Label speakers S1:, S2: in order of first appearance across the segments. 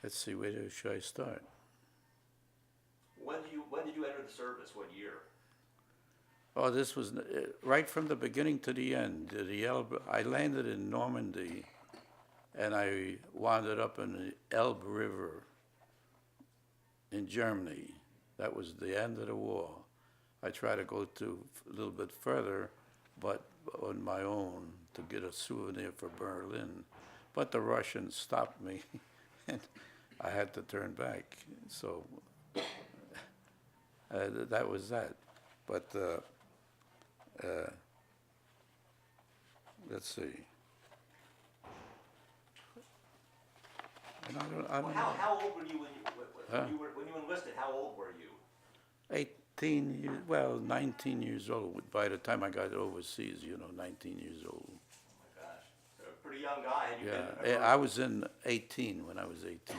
S1: Let's see, should I start?
S2: When did you enter the service? What year?
S1: Oh, this was right from the beginning to the end. The Elbe, I landed in Normandy, and I wandered up in the Elbe River in Germany. That was the end of the war. I tried to go to a little bit further, but on my own to get a souvenir for Berlin. But the Russians stopped me, and I had to turn back. So that was that. But uh, let's see. And I
S2: Well,
S1: don't
S2: how
S1: know.
S2: old were you when
S1: Huh?
S2: you enlisted? How old were you?
S1: 18 years, well, 19 years old. By the time I got overseas, 19 years old.
S2: Oh my gosh, so a pretty young guy. Had you been
S1: Yeah,
S2: ever?
S1: I was in 18 when I was 18.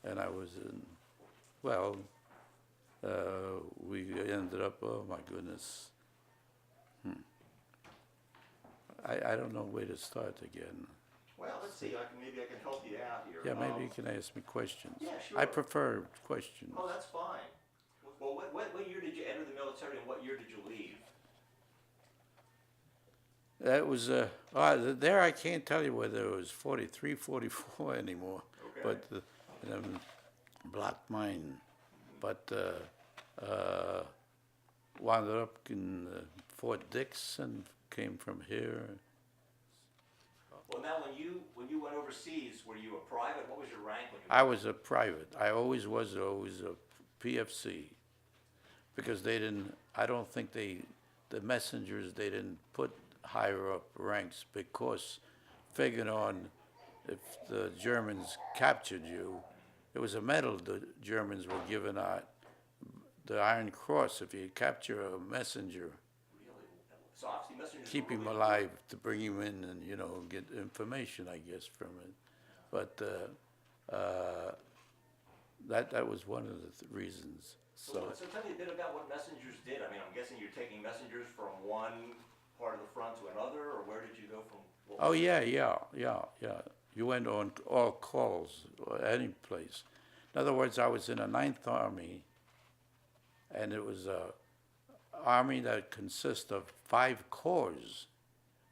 S1: And I was in, well, we ended up, oh my goodness. I don't know where to start again.
S2: Well, let's see. Maybe I can help you out here.
S1: Yeah, maybe you can ask me questions.
S2: Yeah,
S1: I
S2: sure.
S1: prefer questions.
S2: Oh, that's fine. Well, what year did you enter the military, and what year did you leave?
S1: That was, there I can't tell you whether it was 43, 44 anymore,
S2: Okay.
S1: but blocked mine. But wound up in Fort Dix and came from here.
S2: Well, now when you went overseas, were you a private? What was your rank when you?
S1: I was a private. I always was always a PFC because they didn't, I don't think the messengers, they didn't put higher up ranks because figuring on if the Germans captured you, it was a medal the Germans were giving out, the Iron Cross. If you capture a messenger,
S2: Really? So obviously messengers
S1: keep
S2: were
S1: him
S2: really
S1: alive to bring him in and get information, I guess, from it. But that was one of the reasons.
S2: So tell me a bit about what messengers did. I mean, I'm guessing you're taking messengers from one part of the front to another, or where did you go from?
S1: Oh yeah. You went on all calls, or any place. In other words, I was in a Ninth Army, and it was a army that consists of 5 corps.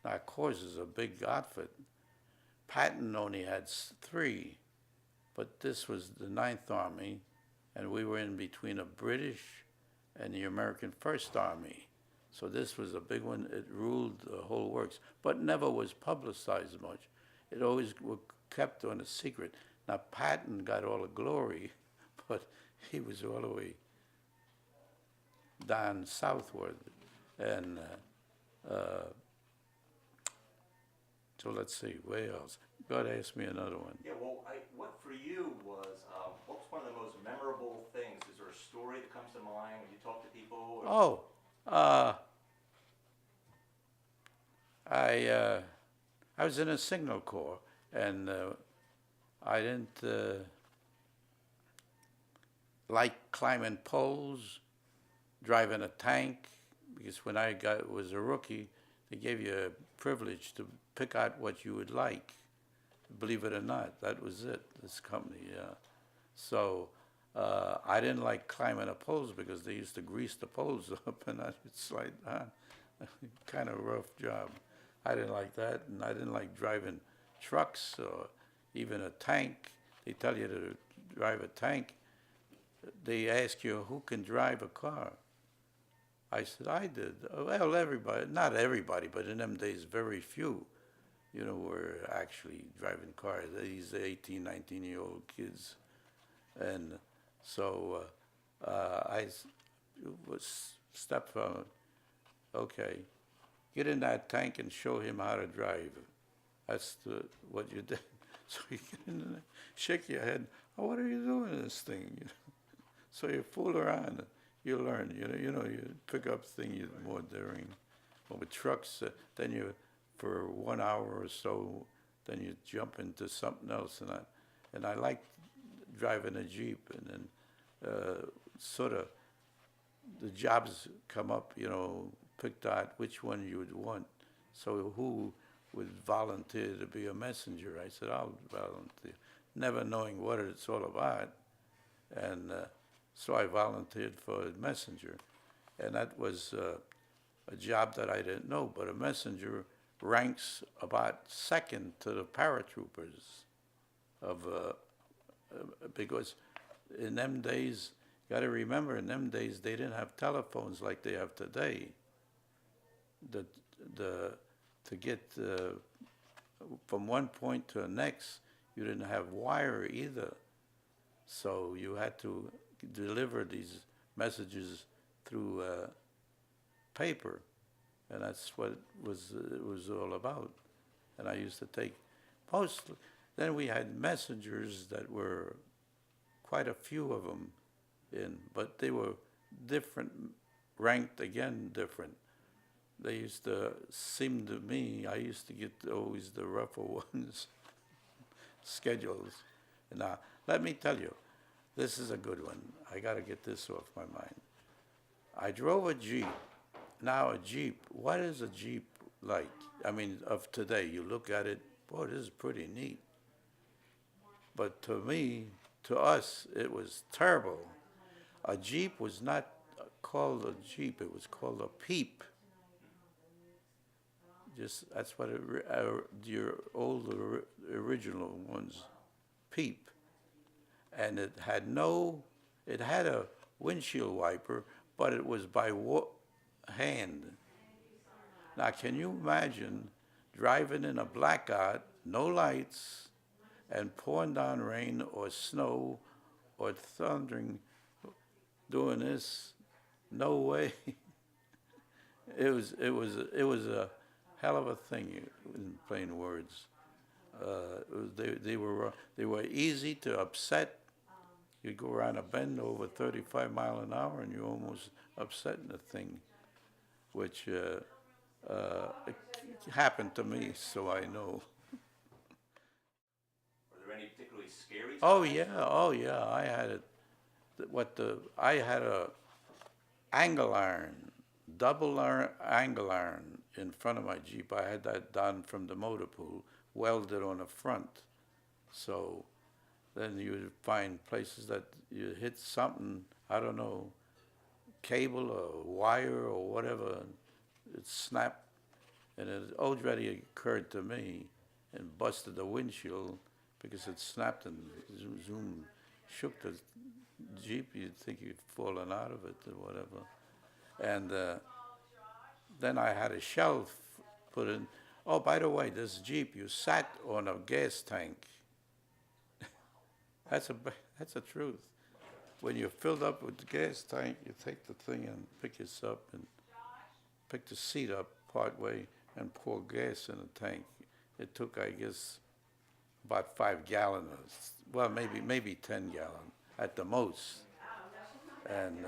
S1: Now, corps is a big outfit. Patton only had 3, but this was the Ninth Army, and we were in between a British and the American First Army. So this was a big one. It ruled the whole works, but never was publicized much. It always was kept on a secret. Now, Patton got all the glory, but he was all the way down southward. And so let's see, where else? God asked me another one.
S2: Yeah, well, what for you was what was one of the most memorable things? Is there a story that comes to mind when you talk to people? Or?
S1: Oh, I was in a signal corps, and I didn't like climbing poles, driving a tank, because when I was a rookie, they gave you a privilege to pick out what you would like. Believe it or not, that was it. This company, yeah. So I didn't like climbing the poles because they used to grease the poles up, and I would slide down. Kind of rough job. I didn't like that, and I didn't like driving trucks or even a tank. They tell you to drive a tank. They ask you who can drive a car. I said I did. Well, everybody, not everybody, but in them days, very few, were actually driving cars. These 18, 19-year-old kids, and so I was step from, okay, get in that tank and show him how to drive. That's what you did. So you get in there, shake your head. Oh, what are you doing in this thing? So you fool around, you learn. You pick up things more daring. Well, with trucks, then for 1 hour or so, then you jump into something else. And I like driving a Jeep, and then sort of the jobs come up, picked out which one you would want. So who would volunteer to be a messenger? I said, I'll volunteer. never knowing what it's all about. And so I volunteered for a messenger. And that was a job that I didn't know, but a messenger ranks about second to the paratroopers of because in them days, you got to remember, in them days they didn't have telephones like they have today. The to get from one point to the next, you didn't have wire either, so you had to deliver these messages through paper, and that's what it was all about. And I used to take mostly. Then we had messengers that were quite a few of them in, but they were different, ranked again different. They used to seem to me, I used to get always the rougher ones, schedules. And now, let me tell you, this is a good one. I got to get this off my mind. I drove a Jeep. Now a Jeep, what is a Jeep like? I mean, of today, you look at it, boy, this is pretty neat. But to me, to us, it was terrible. A Jeep was not called a Jeep, it was called a Peep. Just, that's what your old original ones, Peep. And it had a windshield wiper, but it was by hand. Now, can you imagine driving in a blackout, no lights, and pouring down rain or snow or thundering, doing this? No way. It was a hell of a thing, in plain words. They were easy to upset. You'd go around a bend over 35 miles an hour and you're almost upsetting the thing, which it happened to me, so I know.
S2: Were there any particularly scary times?
S1: Oh yeah, I had it. I had a angle iron, angle iron in front of my Jeep. I had that done from the motor pool, welded on the front. So then you would find places that you hit something, I don't know, cable or wire or whatever, it snapped, and it already occurred to me and busted the windshield because it snapped and zoom, shook the Jeep. You'd think you'd fallen out of it or whatever. And then I had a shelf put in. Oh, by the way, this Jeep, you sat on a gas tank. That's the truth. When you're filled up with the gas tank, you take the thing and pick this up and pick the seat up part way and pour gas in the tank. It took, I guess, about 5 gallons. Well, maybe 10 gallons at the most. And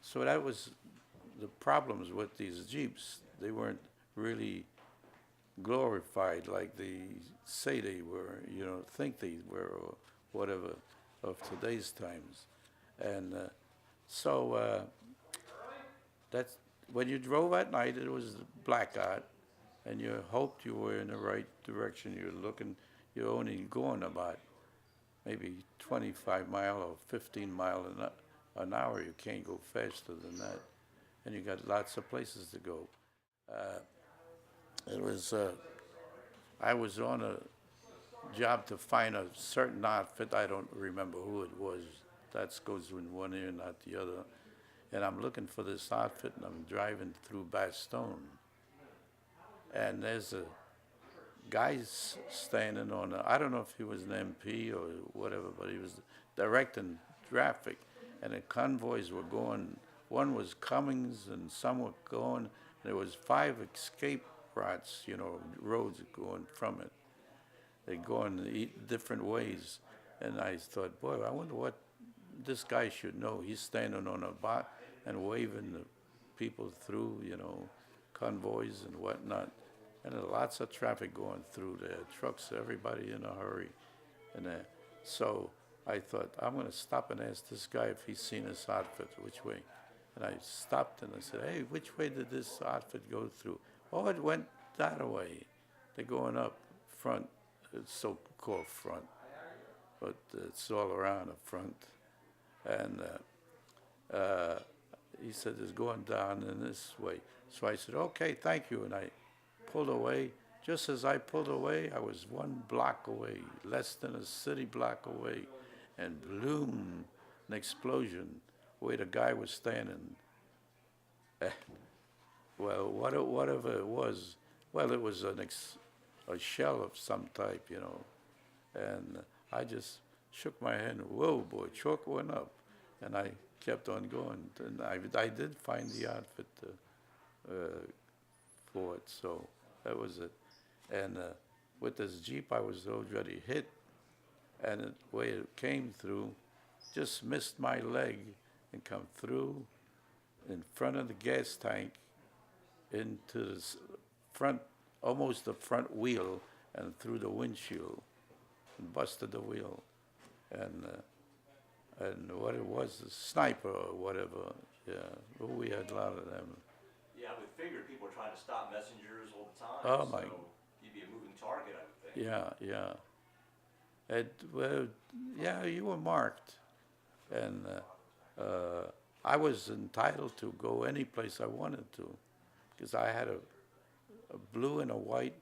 S1: so that was the problems with these Jeeps. They weren't really glorified like they say they were, think they were, or whatever, of today's times. And so that's, when you drove at night, it was blackout, and you hoped you were in the right direction. You're only going about maybe 25 mile or 15 mile an hour. You can't go faster than that. And you got lots of places to go. I was on a job to find a certain outfit. I don't remember who it was. That goes in one ear, not the other. And I'm looking for this outfit, and I'm driving through Bastogne. And there's a guy standing on I don't know if he was an MP or whatever, but he was directing traffic. And the convoys were going, one was Cummings and some were going, and there was 5 escape routes, roads going from it. They go in different ways. And I thought, boy, I wonder what this guy should know. He's standing on a bot and waving the people through, convoys and whatnot. And there lots of traffic going through there, trucks, everybody in a hurry. And so I thought, I'm going to stop and ask this guy if he's seen this outfit, which way. And I stopped and I said, hey, which way did this outfit go through? Oh, it went that way. They're going up front. it's so-called front, but it's all around the front. And he said, it's going down in this way. So I said, okay, thank you. And I pulled away. Just as I pulled away, I was 1 block away, less than a city block away, and bloom, an explosion where the guy was standing. Well, whatever it was, well, it was a shell of some type, you know. And I just shook my head, whoa, boy, chalk went up. And I kept on going. And I did find the outfit for it, so that was it. And with this Jeep, I was already hit, and the way it came through, just missed my leg and come through in front of the gas tank into the front, almost the front wheel, and through the windshield, and busted the wheel. And what it was, a sniper or whatever. Yeah, well, we had a lot of them.
S2: Yeah, I would figure people are trying to stop messengers all the time.
S1: Oh, my.
S2: So you'd be a moving target, I would think.
S1: Yeah. Well, yeah, you were marked, and I was entitled to go any place I wanted to, because I had a blue and a white.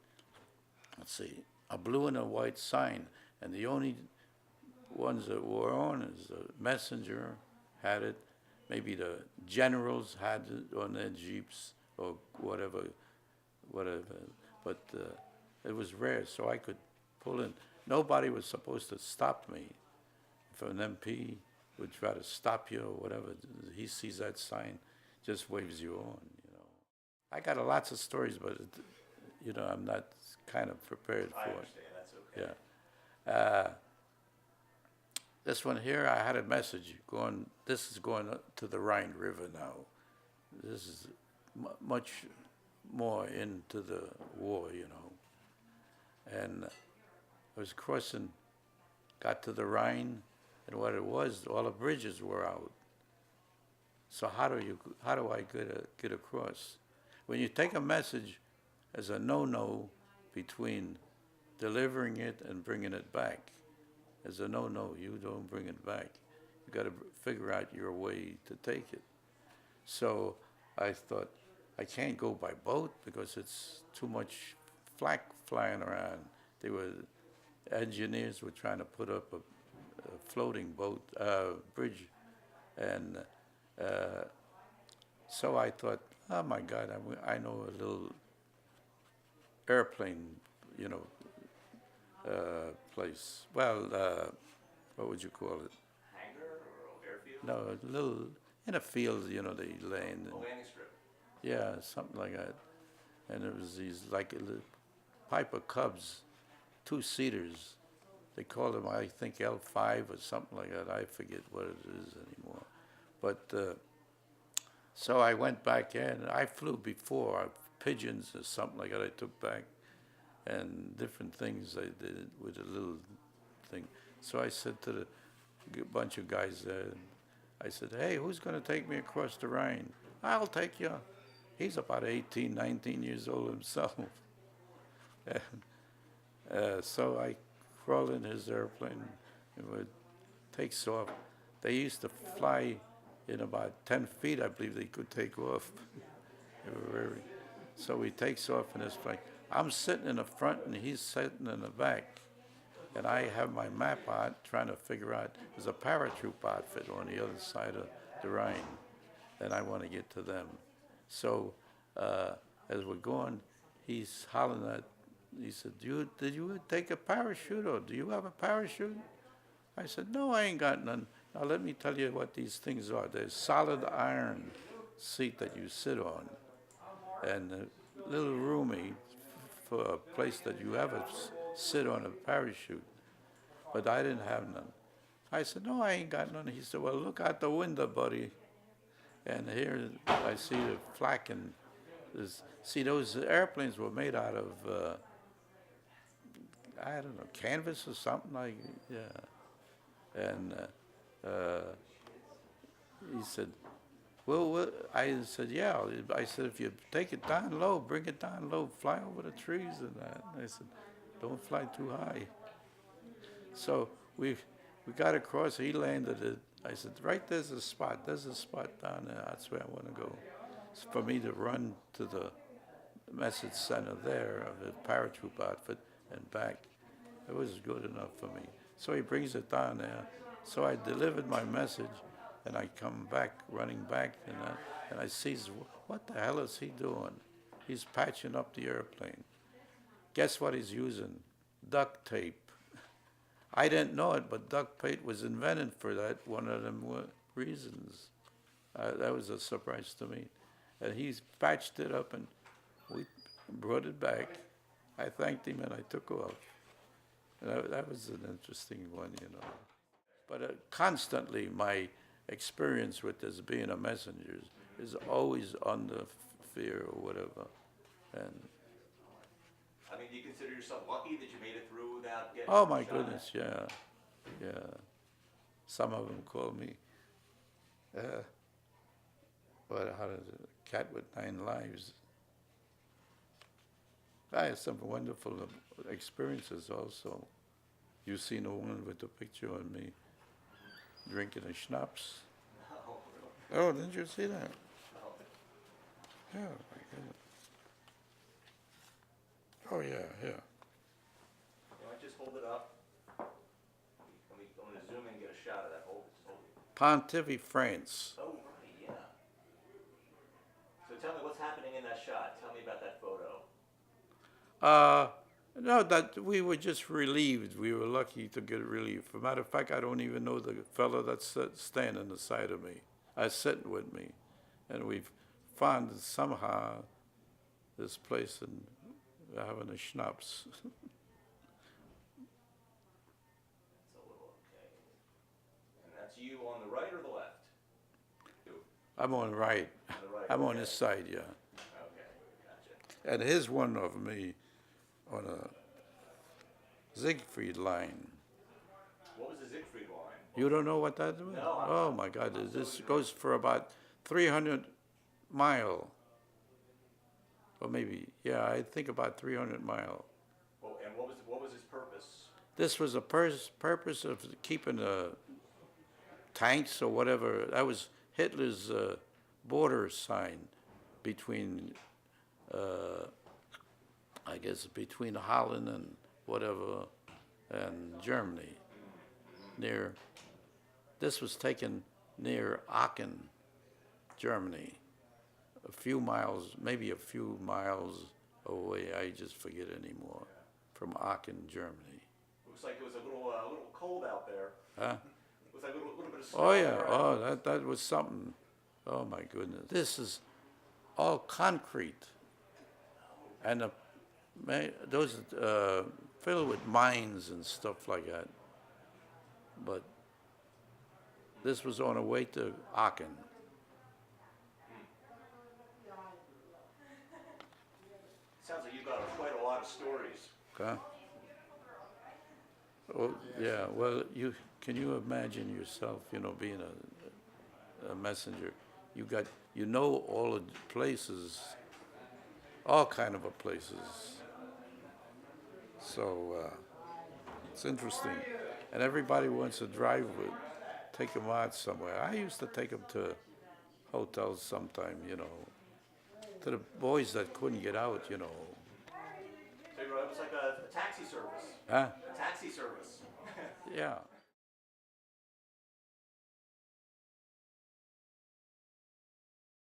S1: Let's see, a blue and a white sign, and the only ones that were on is the messenger had it, maybe the generals had it on their jeeps or whatever. But it was rare, so I could pull in. Nobody was supposed to stop me. If an MP would try to stop you or whatever, he sees that sign, just waves you on, you know. I got lots of stories, but you know, I'm not kind of prepared for
S2: I
S1: it.
S2: understand, that's okay.
S1: Yeah. This one here, I had a message going. This is going to the Rhine River now. This is much more into the war, you know. And I was crossing, got to the Rhine, and what it was, all the bridges were out. So how do I get across? When you take a message as a no-no between delivering it and bringing it back, as a no-no, you don't bring it back. You got to figure out your way to take it. So I thought, I can't go by boat because it's too much flak flying around. Engineers were trying to put up a floating boat, bridge, and so I thought, oh my God, I know a little airplane, you know, place. Well, what would you call it?
S2: Hangar or airfield?
S1: No, a little, in a field, you know, they land.
S2: A landing strip.
S1: Yeah, something like that. And it was these, like, little Piper Cubs, 2-seaters. They called them, I think, L5 or something like that. I forget what it is anymore. But, so I went back in. I flew before, pigeons or something like that I took back, and different things I did with a little thing. So I said to the bunch of guys there, I said, hey, who's going to take me across the Rhine? I'll take you. He's about 18, 19 years old himself. And, so I crawled in his airplane, and it takes off. They used to fly in about 10 feet, I believe they could take off. So he takes off in his plane. I'm sitting in the front and he's sitting in the back. And I have my map out trying to figure out, there's a paratroop outfit on the other side of the Rhine, and I want to get to them. So as we're going, he's hollering at, he said, did you take a parachute, or do you have a parachute? I said, no, I ain't got none. Now let me tell you what these things are. There's solid iron seat that you sit on, and a little roomy for a place that you ever sit on a parachute. But I didn't have none. I said, no, I ain't got none. He said, well, look out the window, buddy. And here I see the flak, and see, those airplanes were made out of, I don't know, canvas or something like, yeah. And he said, well, I said, yeah. I said, if you take it down low, bring it down low, fly over the trees and that. And I said, Don't fly too high. So we got across. He landed it. I said, right there's a spot. There's a spot down there. That's where I want to go. It's for me to run to the message center there of the paratroop outfit and back. It was good enough for me. So he brings it down there. So I delivered my message, and I come back, running back, and I sees, what the hell is he doing? He's patching up the airplane. Guess what he's using? Duct tape. I didn't know it, but duct tape was invented for that, one of them reasons. That was a surprise to me. And he's patched it up, and we brought it back. I thanked him, and I took off. That was an interesting one, you know. But constantly, my experience with this being a messenger is always under fear or whatever. And
S2: I mean, do you consider yourself lucky that you made it through without getting
S1: oh my
S2: shot
S1: goodness, yeah, yeah. Some of them call me, how does it, cat with 9 lives. I had some wonderful experiences also. You seen the one with the picture of me drinking a schnapps?
S2: Oh, really?
S1: Oh, didn't you see that?
S2: No.
S1: Yeah, my goodness. Oh, yeah, yeah.
S2: You might just hold it up. I'm going to zoom in and get a shot of that. Hold it.
S1: Pontivy, France.
S2: Oh, right, yeah. So tell me what's happening in that shot. Tell me about that photo.
S1: No, that we were just relieved. We were lucky to get relieved. For matter of fact, I don't even know the fellow that's standing beside of me. Sitting with me, and we've found somehow this place and having a schnapps.
S2: That's a little okay. And that's you on the right or the left? You.
S1: I'm on right.
S2: On the right.
S1: I'm on
S2: okay.
S1: this side, yeah.
S2: Okay, gotcha.
S1: And here's one of me on a Siegfried line.
S2: What was the Siegfried line?
S1: You don't know what that is?
S2: No,
S1: Oh my God! This goes for about 300 mile, or maybe, yeah, I think about 300 mile.
S2: Well, and what was its purpose?
S1: This was a purpose of keeping tanks or whatever. That was Hitler's border sign between, I guess, between Holland and whatever, and Germany. This was taken near Aachen, Germany, a few miles, maybe a few miles away. I just forget anymore. From Aachen, Germany.
S2: Looks like it was a little cold out there.
S1: Huh?
S2: Looks like a little bit of snow.
S1: Oh yeah.
S2: around.
S1: Oh, that was something. Oh my goodness. This is all concrete, and those filled with mines and stuff like that. But this was on the way to Aachen.
S2: Sounds like you've got quite a lot of stories.
S1: Okay. Oh yeah. Well, can you imagine yourself, being a messenger? You know all the places, all kind of places. So it's interesting, and everybody wants to take them out somewhere. I used to take them to hotels sometime, to the boys that couldn't get out,
S2: So it was like a taxi service.
S1: Huh?
S2: A taxi service.
S1: Yeah.